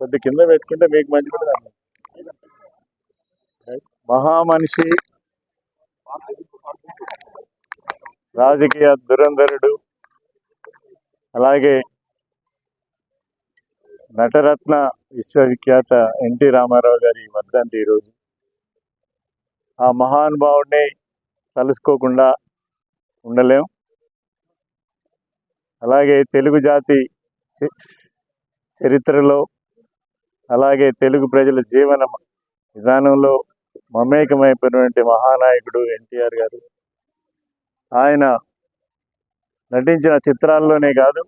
కొద్ది కింద పెట్టుకుంటే మీకు మంచి కూడా మహామనిషి, రాజకీయ దురంధరుడు, అలాగే నటరత్న విశ్వవిఖ్యాత ఎన్టీ రామారావు గారి వర్ధంతి ఈరోజు. ఆ మహానుభావుడిని తలుసుకోకుండా ఉండలేం. అలాగే తెలుగు జాతి చరిత్రలో, అలాగే తెలుగు ప్రజల జీవన విధానంలో మమేకమైపోయినటువంటి మహానాయకుడు ఎన్టీఆర్ గారు. ఆయన నటించిన చిత్రాల్లోనే కాదు,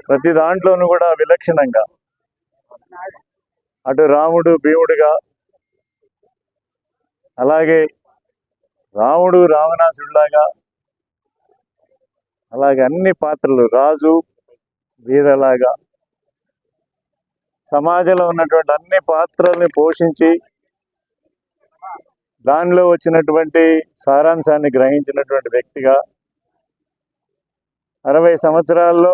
ప్రతి దాంట్లోనూ కూడా విలక్షణంగా అటు రాముడు భీముడుగా, అలాగే రాముడు రావణాసుడిలాగా, అలాగే అన్ని పాత్రలు, రాజు వీరలాగా, సమాజంలో ఉన్నటువంటి అన్ని పాత్రల్ని పోషించి దానిలో వచ్చినటువంటి సారాంశాన్ని గ్రహించినటువంటి వ్యక్తిగా 60 సంవత్సరాల్లో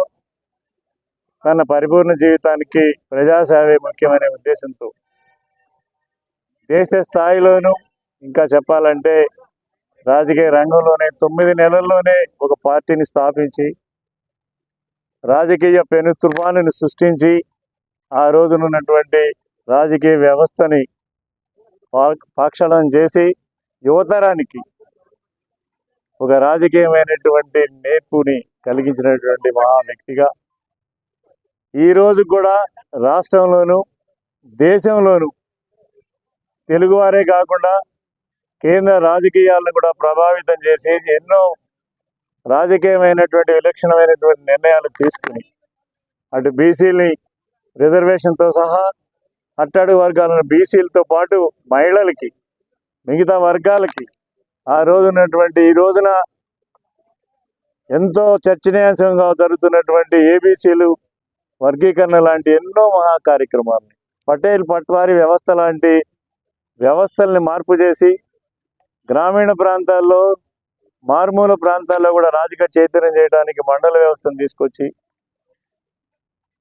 తన పరిపూర్ణ జీవితానికి ప్రజాసేవే ముఖ్యమనే ఉద్దేశంతో దేశ స్థాయిలోనూ, ఇంకా చెప్పాలంటే రాజకీయ రంగంలోనే 9 నెలల్లోనే ఒక పార్టీని స్థాపించి రాజకీయ పెను తుఫానుని సృష్టించి ఆ రోజునున్నటువంటి రాజకీయ వ్యవస్థని పాక్షణం చేసి యువతరానికి ఒక రాజకీయమైనటువంటి నేర్పుని కలిగించినటువంటి మహా వ్యక్తిగా ఈరోజు కూడా రాష్ట్రంలోనూ దేశంలోనూ తెలుగువారే కాకుండా కేంద్ర రాజకీయాలను కూడా ప్రభావితం చేసి ఎన్నో రాజకీయమైనటువంటి విలక్షణమైనటువంటి నిర్ణయాలు తీసుకుని అటు బీసీలని రిజర్వేషన్తో సహా అట్టడుగు వర్గాలను బీసీలతో పాటు మహిళలకి, మిగతా వర్గాలకి ఆ రోజున్నటువంటి ఈ రోజున ఎంతో చర్చనీయాంశంగా జరుగుతున్నటువంటి ఏబీసీలు వర్గీకరణ లాంటి ఎన్నో మహా కార్యక్రమాలు, పటేల్ పట్వారీ వ్యవస్థ లాంటి వ్యవస్థల్ని మార్పు చేసి గ్రామీణ ప్రాంతాల్లో, మారుమూల ప్రాంతాల్లో కూడా రాజకీయ చైతన్యం చేయడానికి మండల వ్యవస్థను తీసుకొచ్చి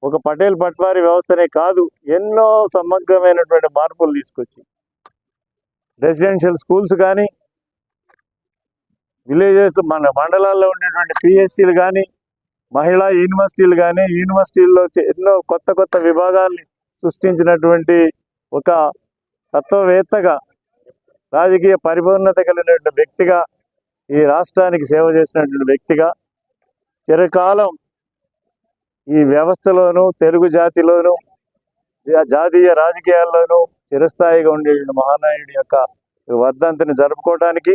ఒక పటేల్ పట్వారీ వ్యవస్థనే కాదు ఎన్నో సమగ్రమైనటువంటి మార్పులు తీసుకొచ్చి రెసిడెన్షియల్ స్కూల్స్ కానీ, విలేజెస్ మన మండలాల్లో ఉండేటువంటి పిహెచ్సిలు కానీ, మహిళా యూనివర్సిటీలు కానీ, యూనివర్సిటీల్లో ఎన్నో కొత్త కొత్త విభాగాల్ని సృష్టించినటువంటి ఒక తత్వవేత్తగా, రాజకీయ పరిపూర్ణత కలిగినటువంటి వ్యక్తిగా, ఈ రాష్ట్రానికి సేవ చేసినటువంటి వ్యక్తిగా చిరకాలం ఈ వ్యవస్థలోనూ, తెలుగు జాతిలోనూ, జాతీయ రాజకీయాల్లోనూ చిరస్థాయిగా ఉండే మహానాయుడి యొక్క వర్ధంతిని జరుపుకోవడానికి,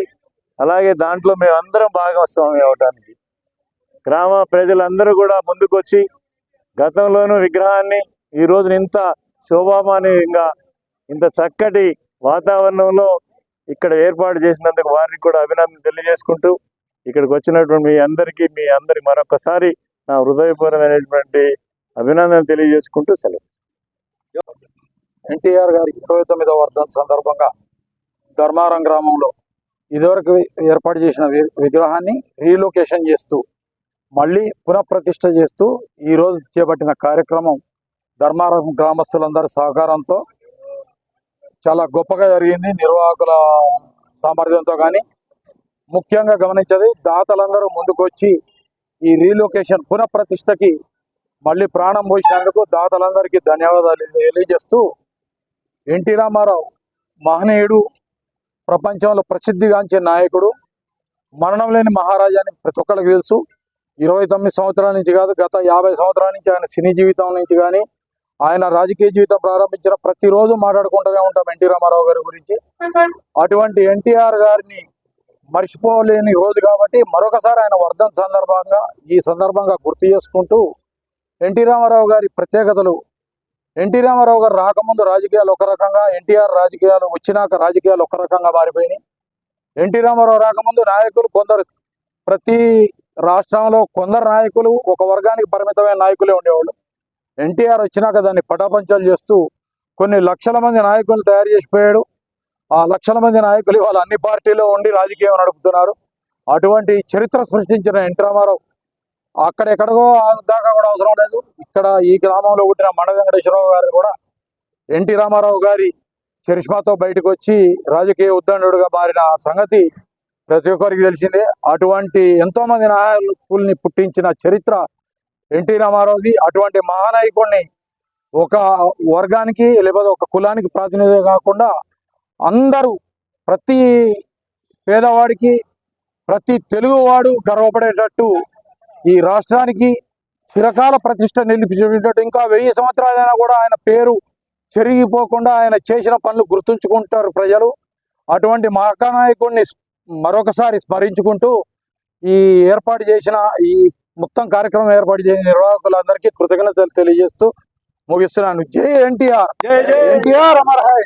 అలాగే దాంట్లో మేమందరం భాగస్వామి అవడానికి గ్రామ ప్రజలందరూ కూడా ముందుకొచ్చి గతంలోనూ విగ్రహాన్ని ఈ రోజున ఇంత శోభామానంగా ఇంత చక్కటి వాతావరణంలో ఇక్కడ ఏర్పాటు చేసినందుకు వారికి కూడా అభినందన తెలియజేసుకుంటూ, ఇక్కడికి వచ్చినటువంటి మీ అందరి మరొకసారి నా హృదయపూర్వమైనటువంటి అభినందన తెలియజేసుకుంటూ సెలవు. ఎన్టీఆర్ గారి 29వ వర్ధంతి సందర్భంగా ధర్మారం గ్రామంలో ఇదివరకు ఏర్పాటు చేసిన విగ్రహాన్ని రీలొకేషన్ చేస్తూ మళ్ళీ పునఃప్రతిష్ఠ చేస్తూ ఈరోజు చేపట్టిన కార్యక్రమం ధర్మారం గ్రామస్తులందరి సహకారంతో చాలా గొప్పగా జరిగింది. నిర్వాహకుల సామర్థ్యంతో కానీ ముఖ్యంగా గమనించేది దాతలందరూ ముందుకొచ్చి ఈ రీలొకేషన్ పునఃప్రతిష్టకి మళ్ళీ ప్రాణం పోసినందుకు దాతలందరికీ ధన్యవాదాలు తెలియజేస్తూ, ఎన్టీ రామారావు మహనీయుడు, ప్రపంచంలో ప్రసిద్ధిగాంచిన నాయకుడు, మరణం లేని మహారాజాని ప్రతి ఒక్కరికి తెలుసు. 29 సంవత్సరాల నుంచి కాదు, గత 50 సంవత్సరాల నుంచి ఆయన సినీ జీవితం నుంచి కానీ, ఆయన రాజకీయ జీవితం ప్రారంభించిన ప్రతిరోజు మాట్లాడుకుంటూనే ఉంటాం ఎన్టీ రామారావు గారి గురించి. అటువంటి ఎన్టీఆర్ గారిని మర్చిపోలేని రోజు కాబట్టి మరొకసారి ఆయన వర్ధంతి ఈ సందర్భంగా గుర్తు చేసుకుంటూ, ఎన్టీ రామారావు గారి ప్రత్యేకతలు, ఎన్టీ రామారావు గారు రాకముందు రాజకీయాలు ఒక రకంగా, ఎన్టీఆర్ రాజకీయాలు వచ్చినాక రాజకీయాలు ఒక రకంగా మారిపోయినాయి. ఎన్టీ రామారావు రాకముందు నాయకులు కొందరు, ప్రతి రాష్ట్రంలో కొందరు నాయకులు ఒక వర్గానికి పరిమితమైన నాయకులే ఉండేవాళ్ళు. ఎన్టీఆర్ వచ్చినాక దాన్ని పటాపంచాలు చేస్తూ కొన్ని లక్షల మంది నాయకులు తయారు చేసిపోయాడు. ఆ లక్షల మంది నాయకులు వాళ్ళు అన్ని పార్టీలో ఉండి రాజకీయం నడుపుతున్నారు. అటువంటి చరిత్ర సృష్టించిన ఎన్టీ రామారావు అక్కడెక్కడికో దాకా కూడా అవసరం లేదు. ఇక్కడ ఈ గ్రామంలో పుట్టిన మండ వెంకటేశ్వరరావు గారు కూడా ఎన్టీ రామారావు గారి చరిష్మాతో బయటకు వచ్చి రాజకీయ ఉద్దండుడుగా మారిన సంగతి ప్రతి ఒక్కరికి తెలిసిందే. అటువంటి ఎంతో మంది నాయకుల్ని పుట్టించిన చరిత్ర ఎన్టీ రామారావుది. అటువంటి మహానాయకుడిని ఒక వర్గానికి లేకపోతే ఒక కులానికి ప్రాతినిధ్యం కాకుండా అందరూ, ప్రతి పేదవాడికి, ప్రతి తెలుగువాడు గర్వపడేటట్టు ఈ రాష్ట్రానికి చిరకాల ప్రతిష్ట నిలిపించేటట్టు ఇంకా 1000 సంవత్సరాలైనా కూడా ఆయన పేరు చెరిగిపోకుండా ఆయన చేసిన పనులు గుర్తుంచుకుంటారు ప్రజలు. అటువంటి మహానాయకుడిని మరొకసారి స్మరించుకుంటూ ఈ ఏర్పాటు చేసిన ఈ మొత్తం కార్యక్రమం ఏర్పాటు చేసిన నిర్వాహకులందరికీ కృతజ్ఞతలు తెలియజేస్తూ ముగిస్తున్నాను. జై ఎన్టీఆర్. జై జై ఎన్టీఆర్ అమర్ హై.